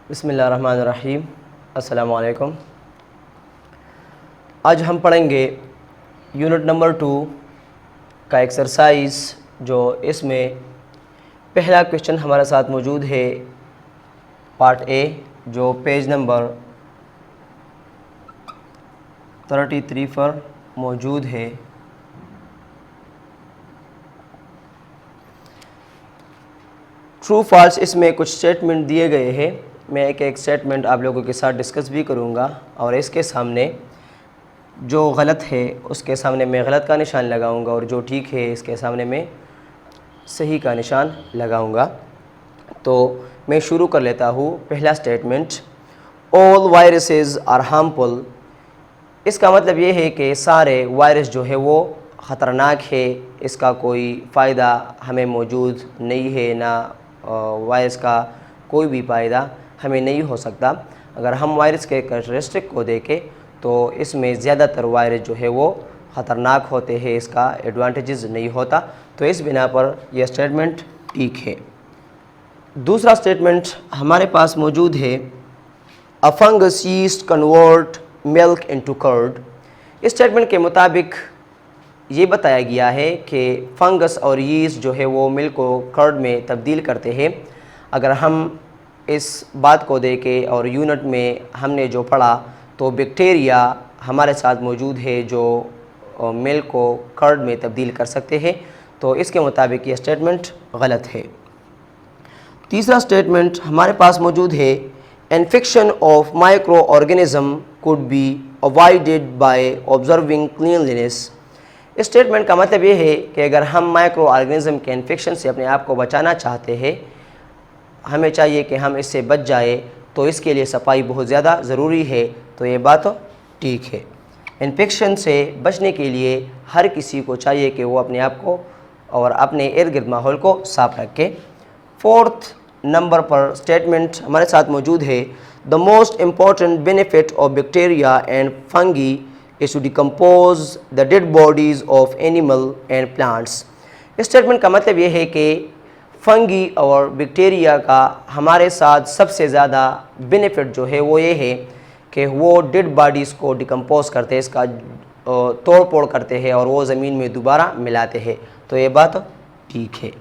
बिस्मिल्लाहिर्रहमानिर्रहीम। अस्सलामु अलैकुम। आज हम पढ़ेंगे यूनिट नंबर 2 का एक्सरसाइज, जो इसमें पहला क्वेश्चन हमारे साथ मौजूद है पार्ट ए, जो पेज नंबर 33 पर मौजूद है। ट्रू फॉल्स इसमें कुछ स्टेटमेंट दिए गए हैं। मैं एक एक स्टेटमेंट आप लोगों के साथ डिस्कस भी करूंगा और इसके सामने जो गलत है उसके सामने मैं गलत का निशान लगाऊंगा और जो ठीक है इसके सामने मैं सही का निशान लगाऊंगा। तो मैं शुरू कर लेता हूँ। पहला statement, all viruses are harmful. इसका मतलब ये है कि सारे वायरस जो है वो ख़तरनाक है, इसका कोई फ़ायदा हमें मौजूद नहीं है, ना वायरस का कोई भी फ़ायदा हमें नहीं हो सकता। अगर हम वायरस के कैरेक्टरिस्टिक को देखें तो इसमें ज़्यादातर वायरस जो है वो ख़तरनाक होते हैं, इसका एडवांटेजेस नहीं होता। तो इस बिना पर यह स्टेटमेंट ठीक है। दूसरा स्टेटमेंट हमारे पास मौजूद है, a fungus yeast convert milk into curd. इस स्टेटमेंट के मुताबिक ये बताया गया है कि फंगस और यीस्ट जो है वो मिल्क को कर्ड में तब्दील करते हैं। अगर हम इस बात को देखें और यूनिट में हमने जो पढ़ा तो बैक्टीरिया हमारे साथ मौजूद है जो मिल्क को कर्ड में तब्दील कर सकते हैं। तो इसके मुताबिक ये स्टेटमेंट गलत है। तीसरा स्टेटमेंट हमारे पास मौजूद है, infection of micro organism could be avoided by observing cleanliness. इस स्टेटमेंट का मतलब ये है कि अगर हम माइक्रो ऑर्गेनिज्म के इन्फेक्शन से अपने आप को बचाना चाहते हैं, हमें चाहिए कि हम इससे बच जाए, तो इसके लिए सफाई बहुत ज़्यादा ज़रूरी है। तो ये बात ठीक है। इन्फेक्शन से बचने के लिए हर किसी को चाहिए कि वो अपने आप को और अपने इर्द गिर्द माहौल को साफ रखे। फोर्थ नंबर पर स्टेटमेंट हमारे साथ मौजूद है, the most important benefit of bacteria and fungi is to decompose the dead bodies of animal and plants. इस स्टेटमेंट का मतलब ये है कि फंगी और बैक्टीरिया का हमारे साथ सबसे ज़्यादा बेनिफिट जो है वो ये है कि वो डेड बॉडीज़ को डिकम्पोज करते हैं, इसका तोड़ फोड़ करते हैं और वो ज़मीन में दोबारा मिलाते हैं। तो ये बात ठीक है।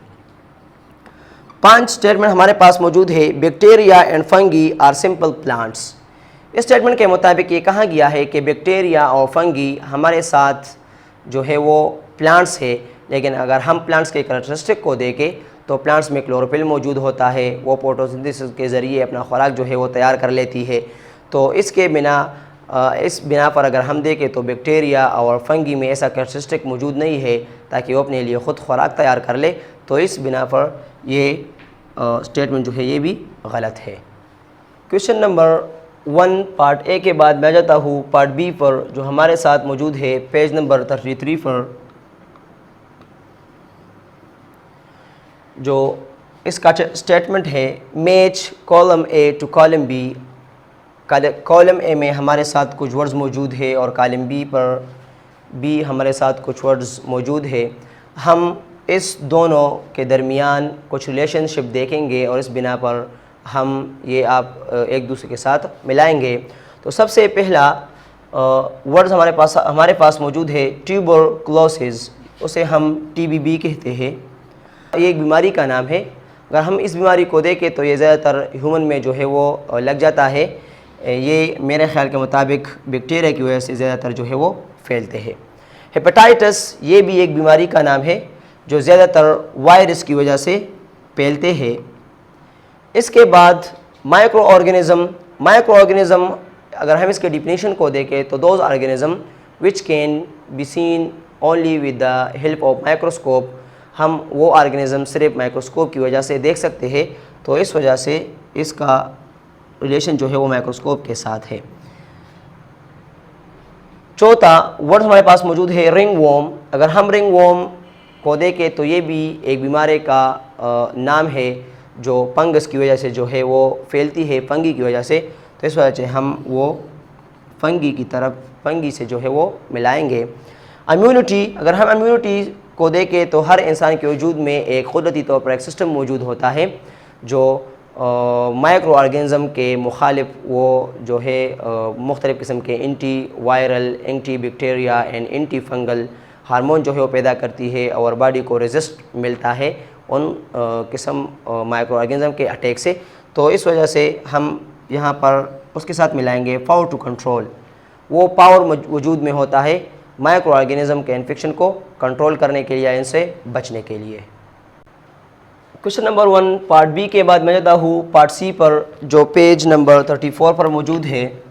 5 स्टेटमेंट हमारे पास मौजूद है, bacteria and fungi are simple plants. इस स्टेटमेंट के मुताबिक ये कहा गया है कि बैक्टीरिया और फंगी हमारे साथ जो है वो प्लांट्स है, लेकिन अगर हम प्लांट्स के कैरेक्टरिस्टिक को देखें तो प्लांट्स में क्लोरोफिल मौजूद होता है, वो फोटोसिंथेसिस के ज़रिए अपना खुराक जो है वो तैयार कर लेती है। तो इसके बिना इस बिना पर अगर हम देखें तो बैक्टीरिया और फंगी में ऐसा कैरेक्टरिस्टिक मौजूद नहीं है ताकि वो अपने लिए ख़ुद खुराक तैयार कर ले। तो इस बिना पर ये स्टेटमेंट जो है ये भी गलत है। क्वेश्चन नंबर 1 पार्ट ए के बाद मैं जाता हूँ पार्ट बी पर, जो हमारे साथ मौजूद है पेज नंबर 33 पर। जो इसका स्टेटमेंट है, match column A to column B. Column A में हमारे साथ कुछ वर्ड्स मौजूद है और कॉलम बी पर भी हमारे साथ कुछ वर्ड्स मौजूद है। हम इस दोनों के दरमियान कुछ रिलेशनशिप देखेंगे और इस बिना पर हम ये आप एक दूसरे के साथ मिलाएंगे। तो सबसे पहला वर्ड्स हमारे पास मौजूद है, ट्यूबरकुलोसिस। उसे हम TBB कहते हैं। ये एक बीमारी का नाम है। अगर हम इस बीमारी को देखें तो ये ज़्यादातर ह्यूमन में जो है वो लग जाता है। ये मेरे ख्याल के मुताबिक बैक्टीरिया की वजह से ज़्यादातर जो है वो फैलते हैं। हेपेटाइटिस ये भी एक बीमारी का नाम है जो ज़्यादातर वायरस की वजह से फैलते हैं। इसके बाद माइक्रो ऑर्गेनिज़म अगर हम इसके डिफिनीशन को देखें तो those organism which can be seen only with the help of microscope. हम वो ऑर्गेनिज़म सिर्फ माइक्रोस्कोप की वजह से देख सकते हैं, तो इस वजह से इसका रिलेशन जो है वो माइक्रोस्कोप के साथ है। चौथा वर्ड हमारे पास मौजूद है, रिंगवॉर्म। अगर हम रिंगवॉर्म को देखें तो ये भी एक बीमारी का नाम है जो फंगस की वजह से जो है वो फैलती है, फंगी की वजह से। तो इस वजह से हम वो फंगी से जो है वो मिलाएंगे। इम्यूनिटी, अगर हम इम्यूनिटी को देखें तो हर इंसान के वजूद में एक कुदरती तौर पर एक सिस्टम मौजूद होता है जो माइक्रो ऑर्गेनिज़म के मुखालिफ वो जो है मुख्तलिफ़ किस्म के anti viral, anti bacteria and anti fungal hormone जो है वो पैदा करती है और बॉडी को रेजिस्ट मिलता है उन किस्म माइक्रो ऑर्गेनिज़म के अटैक से। तो इस वजह से हम यहाँ पर उसके साथ मिलाएंगे पावर टू कंट्रोल। वो पावर वजूद में होता है माइक्रो ऑर्गेनिज़म के इन्फेक्शन को कंट्रोल करने के लिए या इनसे बचने के लिए। क्वेश्चन नंबर 1 पार्ट बी के बाद मैं जाता हूँ पार्ट सी पर, जो पेज नंबर 34 पर मौजूद है।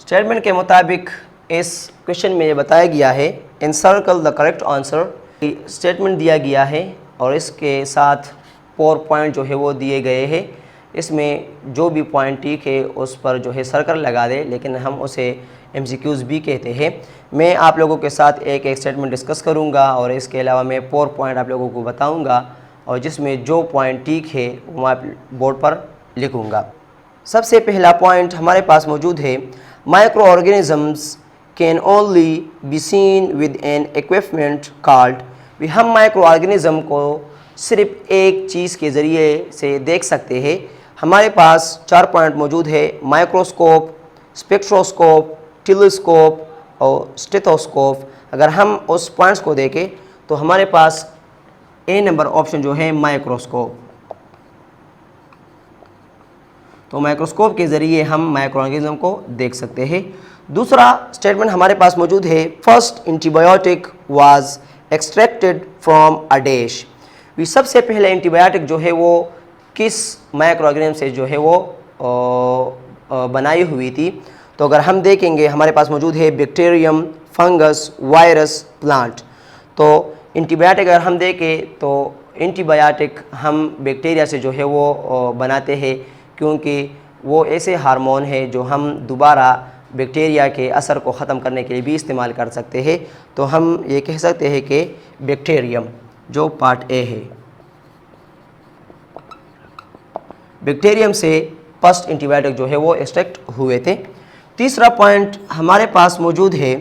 स्टेटमेंट के मुताबिक इस क्वेश्चन में ये बताया गया है, encircle the correct answer. Statement दिया गया है और इसके साथ 4 पॉइंट जो है वो दिए गए हैं। इसमें जो भी पॉइंट ठीक है उस पर जो है सर्कल लगा दे, लेकिन हम उसे MCQs भी कहते हैं। मैं आप लोगों के साथ एक एक स्टेटमेंट डिस्कस करूंगा और इसके अलावा मैं 4 पॉइंट आप लोगों को बताऊंगा और जिसमें जो पॉइंट ठीक है वो मैं बोर्ड पर लिखूंगा। सबसे पहला पॉइंट हमारे पास मौजूद है, micro organisms can only be seen with N equipment called. हम माइक्रो ऑर्गेनिज़म को सिर्फ एक चीज़ के ज़रिए से देख सकते हैं। हमारे पास 4 पॉइंट मौजूद है, माइक्रोस्कोप, स्पेक्ट्रोस्कोप, टेलीस्कोप और स्टेथोस्कोप। अगर हम उस पॉइंट्स को देखें तो हमारे पास ए नंबर ऑप्शन जो है माइक्रोस्कोप। तो माइक्रोस्कोप के ज़रिए हम माइक्रो ऑर्गेनिज्म को देख सकते हैं। दूसरा स्टेटमेंट हमारे पास मौजूद है, first antibiotic was extracted from a dash. सबसे पहले एंटीबायोटिक जो है वो किस माइक्रो ऑर्गेनिज्म से जो है वो बनाई हुई थी। तो अगर हम देखेंगे हमारे पास मौजूद है बैक्टीरियम, फंगस, वायरस, प्लांट। तो एंटीबायोटिक अगर हम देखें तो एंटीबायोटिक हम बैक्टीरिया से जो है वो बनाते हैं, क्योंकि वो ऐसे हार्मोन है जो हम दोबारा बैक्टीरिया के असर को ख़त्म करने के लिए भी इस्तेमाल कर सकते हैं। तो हम ये कह सकते हैं कि बैक्टीरियम जो पार्ट ए है, बैक्टीरियम से फर्स्ट एंटीबायोटिक जो है वो एक्सट्रैक्ट हुए थे। तीसरा पॉइंट हमारे पास मौजूद है,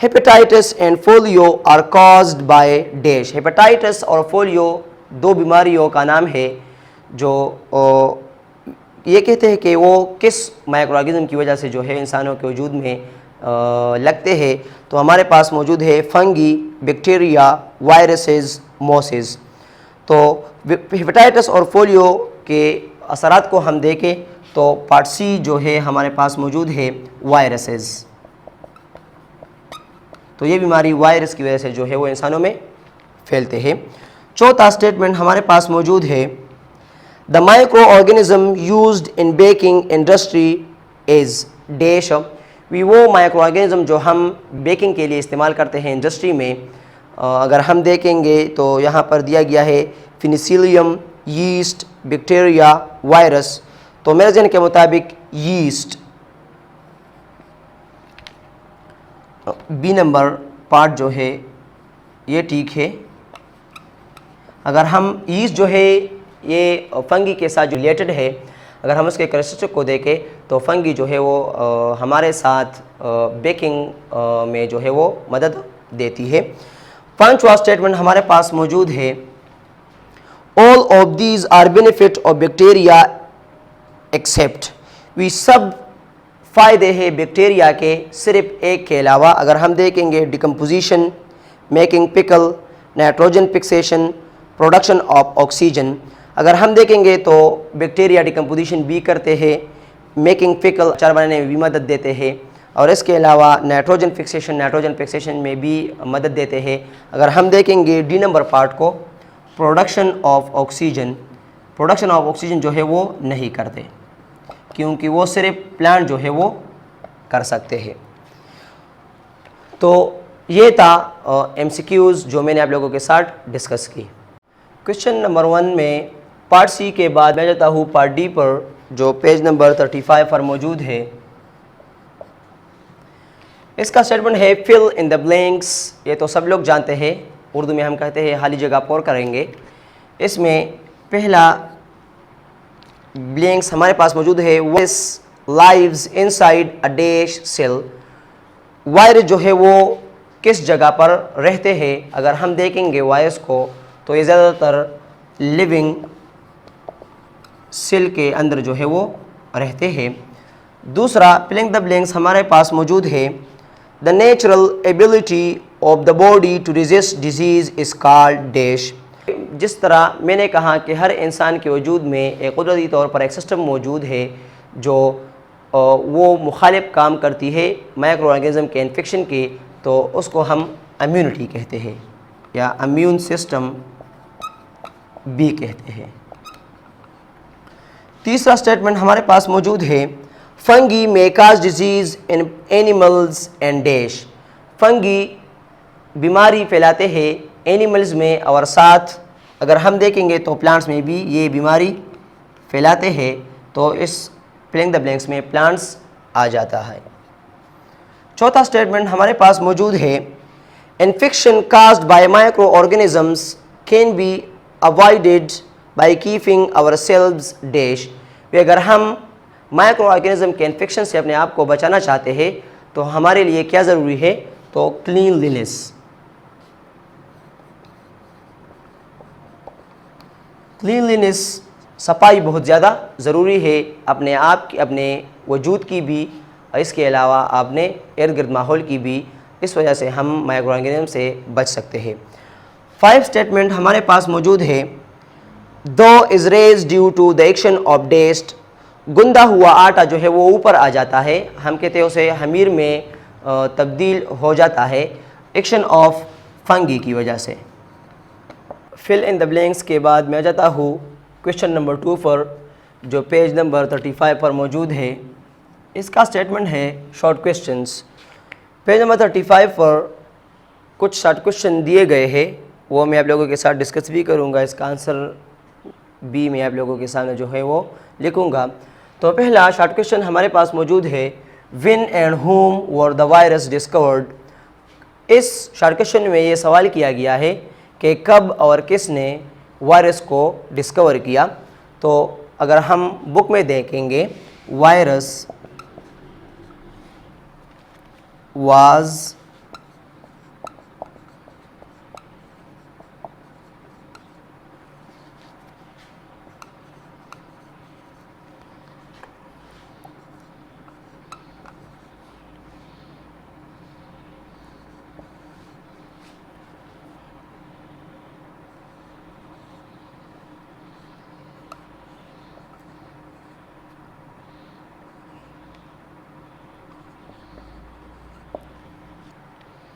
hepatitis and polio are caused by dash. Hepatitis और पोलियो 2 बीमारियों का नाम है जो ये कहते हैं कि वो किस माइक्रो ऑर्गेनिज्म की वजह से जो है इंसानों के वजूद में लगते हैं। तो हमारे पास मौजूद है फंगी, बैक्टीरिया, वायरसेस, मोसेस। तो हेपेटाइटिस और पोलियो के असरात को हम देखें तो पार्ट सी जो है हमारे पास मौजूद है वायरसेस। तो ये बीमारी वायरस की वजह से जो है वो इंसानों में फैलते हैं। चौथा स्टेटमेंट हमारे पास मौजूद है, the micro organism used in baking industry is dash. वो माइक्रो ऑर्गेनिज्म जो हम बेकिंग के लिए इस्तेमाल करते हैं इंडस्ट्री में, अगर हम देखेंगे तो यहाँ पर दिया गया है फिनिसिलियम, यीस्ट, बैक्टीरिया, वायरस। तो मेरे जहन के मुताबिक यीस्ट, बी नंबर पार्ट जो है ये ठीक है। अगर हम यीस्ट जो है ये फंगी के साथ जो रिलेटेड है, अगर हम उसके कैरेक्टरिस्टिक को देखें तो फंगी जो है वो हमारे साथ बेकिंग में जो है वो मदद देती है। पांचवा स्टेटमेंट हमारे पास मौजूद है, all of these are benefit of bacteria except. वी सब फ़ायदे हैं बैक्टीरिया के सिर्फ एक के अलावा। अगर हम देखेंगे decomposition, making pickle, nitrogen fixation, production of oxygen. अगर हम देखेंगे तो बैक्टीरिया डिकम्पोजिशन भी करते हैं, मेकिंग पिकल अचार बनाने में भी मदद देते हैं, और इसके अलावा नाइट्रोजन फिक्सेशन में भी मदद देते हैं। अगर हम देखेंगे डी नंबर पार्ट को, प्रोडक्शन ऑफ ऑक्सीजन जो है वो नहीं करते, क्योंकि वो सिर्फ प्लांट जो है वो कर सकते हैं। तो ये था MCQs जो मैंने आप लोगों के साथ डिस्कस की। क्वेश्चन नंबर 1 में पार्ट सी के बाद मैं जाता हूँ पार्ट डी पर, जो पेज नंबर 35 पर मौजूद है। इसका स्टेटमेंट है, फिल इन द ब्लैंक्स। ये तो सब लोग जानते हैं, उर्दू में हम कहते हैं खाली जगह पर करेंगे। इसमें पहला ब्लैंक्स हमारे पास मौजूद है, virus lives inside a dash cell. Virus जो है वो किस जगह पर रहते हैं। अगर हम देखेंगे वायरस को तो ये ज़्यादातर लिविंग सेल के अंदर जो है वो रहते हैं। दूसरा फिलिंग द ब्लैंक्स हमारे पास मौजूद है, the natural ability of the body to resist disease is called dash. जिस तरह मैंने कहा कि हर इंसान के वजूद में एक कुदरती तौर पर एक सिस्टम मौजूद है जो वो मुखालिफ काम करती है माइक्रो ऑर्गेनिज्म के इन्फेक्शन की, तो उसको हम इम्यूनिटी कहते हैं या इम्यून सिस्टम भी कहते हैं। तीसरा स्टेटमेंट हमारे पास मौजूद है, fungi may cause disease in animals and dash. Fungi बीमारी फैलाते हैं एनिमल्स में और साथ अगर हम देखेंगे तो प्लांट्स में भी ये बीमारी फैलाते हैं, तो इस फिलिंग द ब्लैंक्स में प्लांट्स आ जाता है। चौथा स्टेटमेंट हमारे पास मौजूद है, infection caused by micro organisms can be avoided by keeping ourselves dash. अगर हम माइक्रो ऑर्गेनिज्म के इन्फेक्शन से अपने आप को बचाना चाहते हैं तो हमारे लिए क्या ज़रूरी है, तो क्लीनलीनेस। क्लीनलीनेस सफाई बहुत ज़्यादा ज़रूरी है अपने आप की, अपने वजूद की भी, इसके अलावा अपने इर्द गिर्द माहौल की भी। इस वजह से हम माइक्रो ऑर्गेनिज्म से बच सकते हैं। 5 स्टेटमेंट हमारे पास मौजूद है, dough is raised due to the action of yeast. गुंदा हुआ आटा जो है वो ऊपर आ जाता है, हम कहते हैं उसे हमीर में तब्दील हो जाता है एक्शन ऑफ फंगी की वजह से। फिल इन द ब्लैंक्स के बाद मैं जाता हूँ क्वेश्चन नंबर 2 पर, जो पेज नंबर 35 पर मौजूद है। इसका स्टेटमेंट है शॉर्ट क्वेश्चंस। पेज नंबर 35 पर कुछ शॉर्ट क्वेश्चन दिए गए हैं, वो मैं आप लोगों के साथ डिस्कस भी करूँगा। इसका आंसर भी मैं आप लोगों के सामने जो है वो लिखूँगा। तो पहला शॉर्ट क्वेश्चन हमारे पास मौजूद है, when and home were the virus discovered. इस शॉर्ट क्वेश्चन में ये सवाल किया गया है कि कब और किसने वायरस को डिस्कवर किया। तो अगर हम बुक में देखेंगे, virus was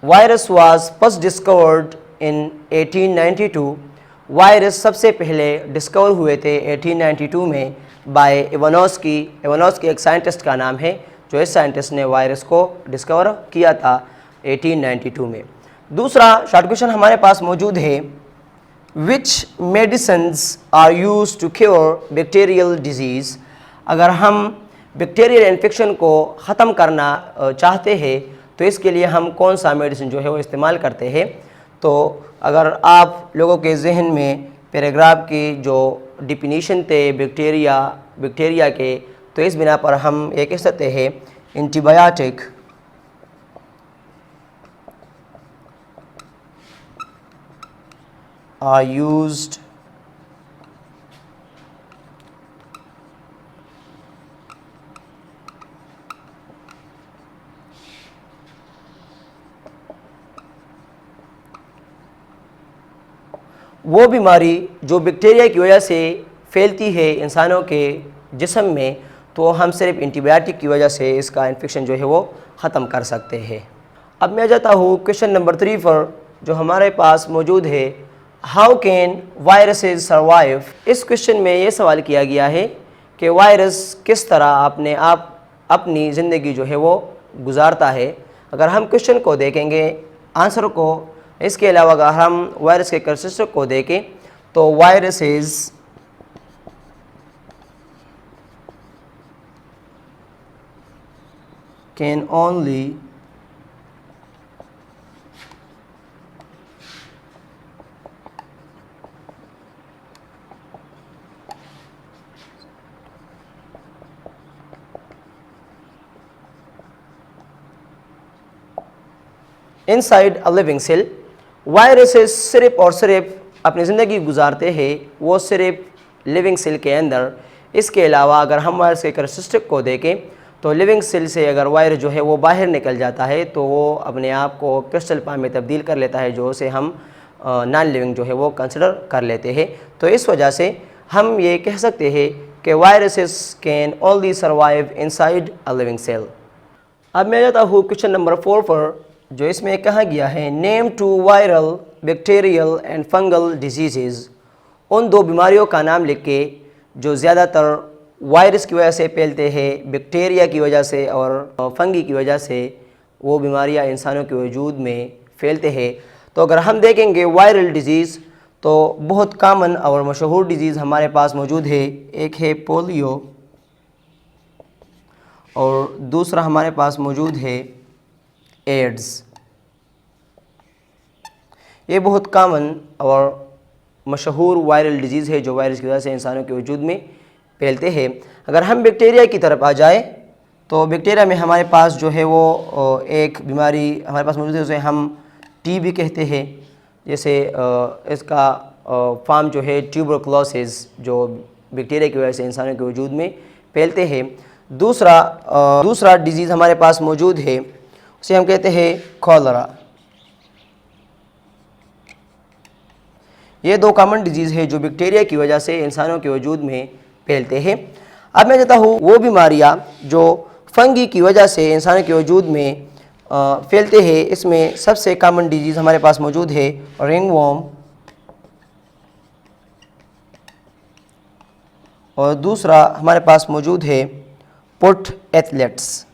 virus was first discovered in 1892। Virus सबसे पहले डिस्कवर हुए थे 1892 में बाय इवानोस्की। इवानोस्की एक साइंटिस्ट का नाम है, जो इस साइंटिस्ट ने वायरस को डिस्कवर किया था 1892 में। दूसरा शॉर्ट क्वेश्चन हमारे पास मौजूद है, which medicines are used to cure bacterial diseases. अगर हम बैक्टीरियल इन्फेक्शन को ख़त्म करना चाहते हैं तो इसके लिए हम कौन सा मेडिसिन जो है वो इस्तेमाल करते हैं। तो अगर आप लोगों के जहन में पैराग्राफ की जो डिफिनीशन थे बैक्टीरिया के, तो इस बिना पर हम ये कह सकते हैं, एंटीबायोटिक आर यूज्ड वो बीमारी जो बैक्टीरिया की वजह से फैलती है इंसानों के जिस्म में, तो हम सिर्फ एंटीबायोटिक की वजह से इसका इन्फेक्शन जो है वो ख़त्म कर सकते हैं। अब मैं जाता हूँ क्वेश्चन नंबर 3 पर, जो हमारे पास मौजूद है, हाउ कैन वायरसेस सर्वाइव। इस क्वेश्चन में ये सवाल किया गया है कि वायरस किस तरह अपनी ज़िंदगी जो है वो गुजारता है। अगर हम क्वेश्चन को देखेंगे, आंसर को, इसके अलावा अगर हम वायरस के कैरेक्टरिस्टिक को देखें तो viruses can only inside a living cell. Viruses सिर्फ और सिर्फ अपनी ज़िंदगी गुजारते हैं वो सिर्फ लिविंग सेल के अंदर। इसके अलावा अगर हम वायरस के कैरेक्टरिस्टिक को देखें तो लिविंग सेल से अगर वायरस जो है वो बाहर निकल जाता है तो वो अपने आप को क्रिस्टल फॉर्म में तब्दील कर लेता है, जो उसे हम नॉन लिविंग जो है वो कंसिडर कर लेते हैं। तो इस वजह से हम ये कह सकते हैं कि viruses can only survive inside a living cell. अब मैं जाता हूँ क्वेश्चन नंबर 4 पर, जो इसमें कहा गया है name 2 viral bacterial and fungal disease. उन 2 बीमारियों का नाम लिख के जो ज़्यादातर वायरस की वजह से फैलते हैं, बैक्टीरिया की वजह से और फंगी की वजह से वो बीमारियां इंसानों के वजूद में फैलते हैं। तो अगर हम देखेंगे वायरल डिजीज़ तो बहुत कॉमन और मशहूर डिजीज़ हमारे पास मौजूद है। एक है पोलियो और दूसरा हमारे पास मौजूद है एड्स। ये बहुत कॉमन और मशहूर वायरल डिजीज़ है जो वायरस की वजह से इंसानों के वजूद में फैलते हैं। अगर हम बैक्टीरिया की तरफ आ जाए तो बैक्टीरिया में हमारे पास जो है वो एक बीमारी हमारे पास मौजूद है, उसे हम टीबी कहते हैं। जैसे इसका फॉर्म जो है ट्यूबरकुलोसिस, जो बैक्टीरिया की वजह से इंसानों के वजूद में फैलते हैं। दूसरा डिजीज़ हमारे पास मौजूद है, उसे हम कहते हैं कॉलरा। ये 2 कॉमन डिजीज़ है जो बैक्टीरिया की वजह से इंसानों के वजूद में फैलते हैं। अब मैं कहता हूँ वो बीमारियाँ जो फंगी की वजह से इंसानों के वजूद में फैलते हैं। इसमें सबसे कॉमन डिजीज़ हमारे पास मौजूद है रिंगवॉर्म और दूसरा हमारे पास मौजूद है पुट एथलेट्स।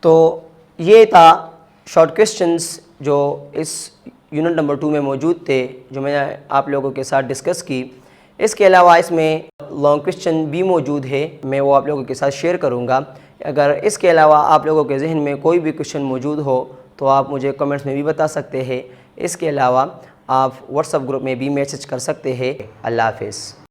तो ये था शॉर्ट क्वेश्चंस जो इस यूनिट नंबर 2 में मौजूद थे, जो मैंने आप लोगों के साथ डिस्कस की। इसके अलावा इसमें लॉन्ग क्वेश्चन भी मौजूद है, मैं वो आप लोगों के साथ शेयर करूँगा। अगर इसके अलावा आप लोगों के जहन में कोई भी क्वेश्चन मौजूद हो तो आप मुझे कमेंट्स में भी बता सकते हैं। इसके अलावा आप व्हाट्सएप ग्रुप में भी मैसेज कर सकते हैं। अल्लाह हाफ़िज़।